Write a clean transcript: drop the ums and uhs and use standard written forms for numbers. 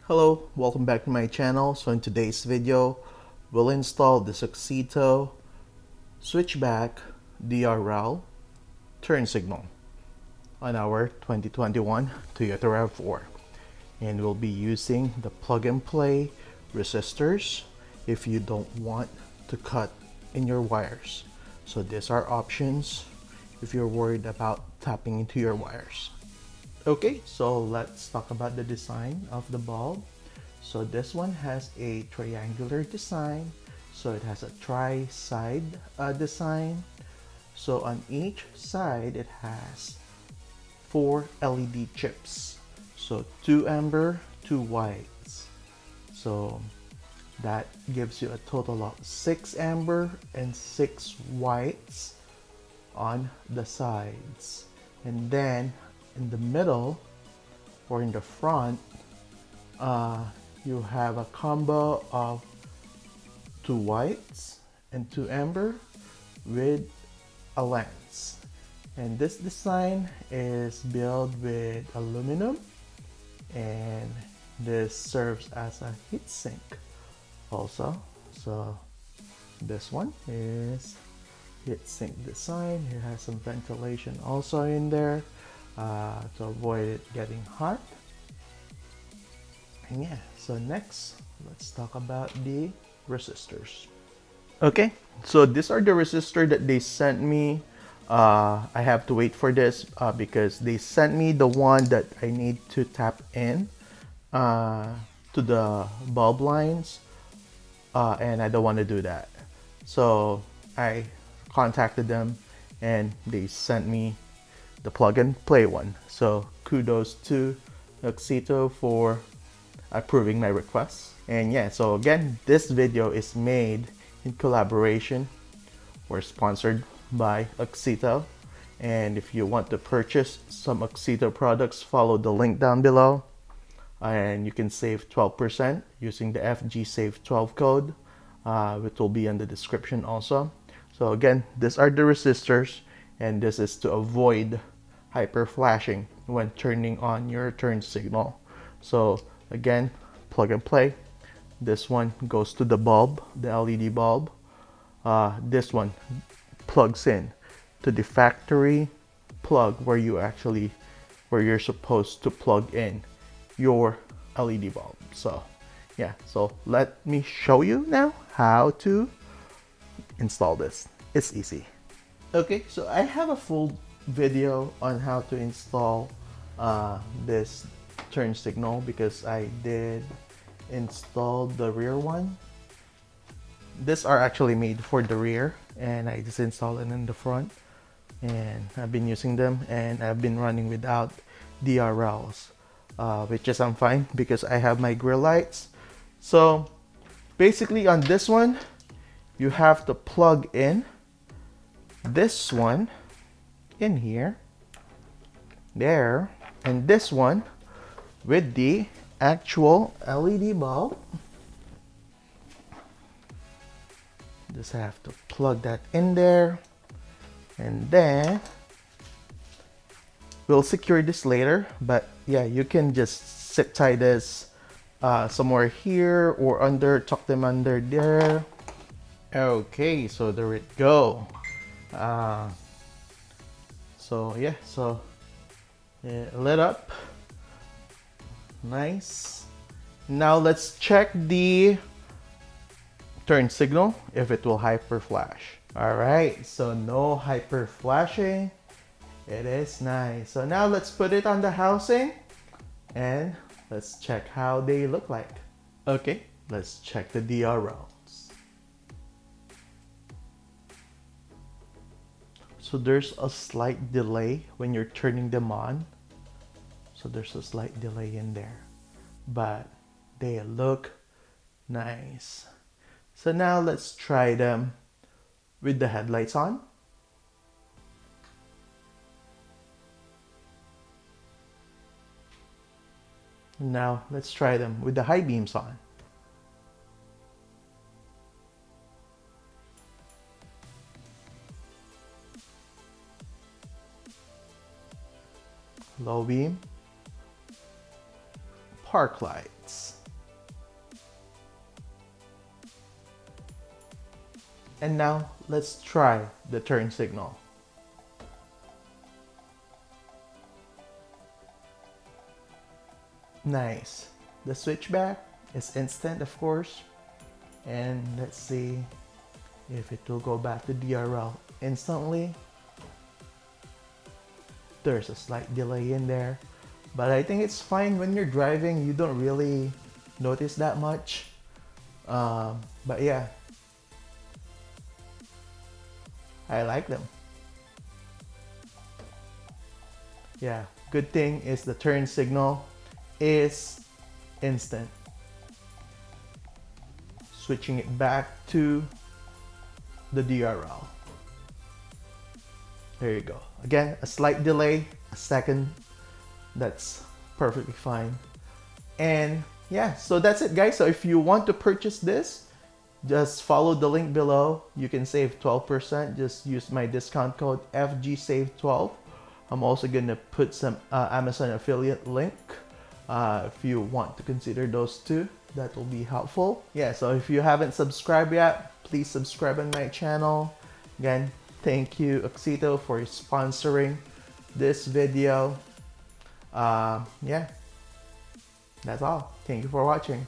Hello, welcome back to my channel. So in today's video, we'll install this AUXITO switchback DRL turn signal on our 2021 Toyota RAV4. And we'll be using the plug and play resistors if you don't want to cut in your wires. So these are options if you're worried about tapping into your wires. Okay, so let's talk about the design of the bulb. So this one has a triangular design. So it has a tri-side design. So on each side, it has 4 LED chips. So 2 amber, 2 whites. So that gives you a total of 6 amber and 6 whites on the sides. And then in the middle or in the front, you have a combo of 2 whites and 2 amber with a lens. And this design is built with aluminum, and this serves as a heat sink also. So this one is heat sink design. It has some ventilation also in there to avoid it getting hot. And yeah, so next let's talk about the resistors. Okay, so these are the resistors that they sent me. I have to wait for this because they sent me the one that I need to tap in to the bulb lines, and I don't want to do that. So I contacted them and they sent me the plug and play one. So kudos to AUXITO for approving my request. And yeah, so again, this video is made in collaboration or sponsored by AUXITO. And if you want to purchase some AUXITO products, follow the link down below. And you can save 12% using the FG Save 12 code, which will be in the description also. So again, these are the resistors, and this is to avoid hyper flashing when turning on your turn signal. So again, plug and play. This one goes to the bulb, the LED bulb. This one plugs in to the factory plug where you're supposed to plug in your LED bulb. So yeah, so let me show you now how to install this. It's easy. Okay, so I have a full video on how to install this turn signal because I did install the rear one. These are actually made for the rear, and I just installed it in the front, and I've been using them, and I've been running without DRLs, which is I'm fine because I have my grill lights. So basically on this one, you have to plug in this one in here, there, and this one with the actual LED bulb. Just have to plug that in there, and then we'll secure this later. But yeah, you can just zip tie this somewhere here or under, tuck them under there. Okay, so there it go. So yeah, so it lit up nice. Now let's check the turn signal if it will hyper flash. All right, so no hyper flashing. It is nice. So now let's put it on the housing and let's check how they look like. Okay, let's check the DRLs. So there's a slight delay when you're turning them on. So there's a slight delay in there, but they look nice. So now let's try them with the headlights on. Now let's try them with the high beams on. Low beam, park lights. And now let's try the turn signal. Nice. The switchback is instant, of course. And let's see if it will go back to DRL instantly. There's a slight delay in there, but I think it's fine when you're driving. You don't really notice that much. But yeah, I like them. Yeah, good thing is the turn signal is instant. Switching it back to the DRL. There you go. Again, a slight delay, a second. That's perfectly fine. And yeah, so that's it, guys. So if you want to purchase this, just follow the link below. You can save 12%. Just use my discount code FGSAVE12. I'm also gonna put some Amazon affiliate link if you want to consider those two. That will be helpful. Yeah, so if you haven't subscribed yet, please subscribe on my channel. Again, thank you AUXITO for sponsoring this video. Yeah, that's all. Thank you for watching.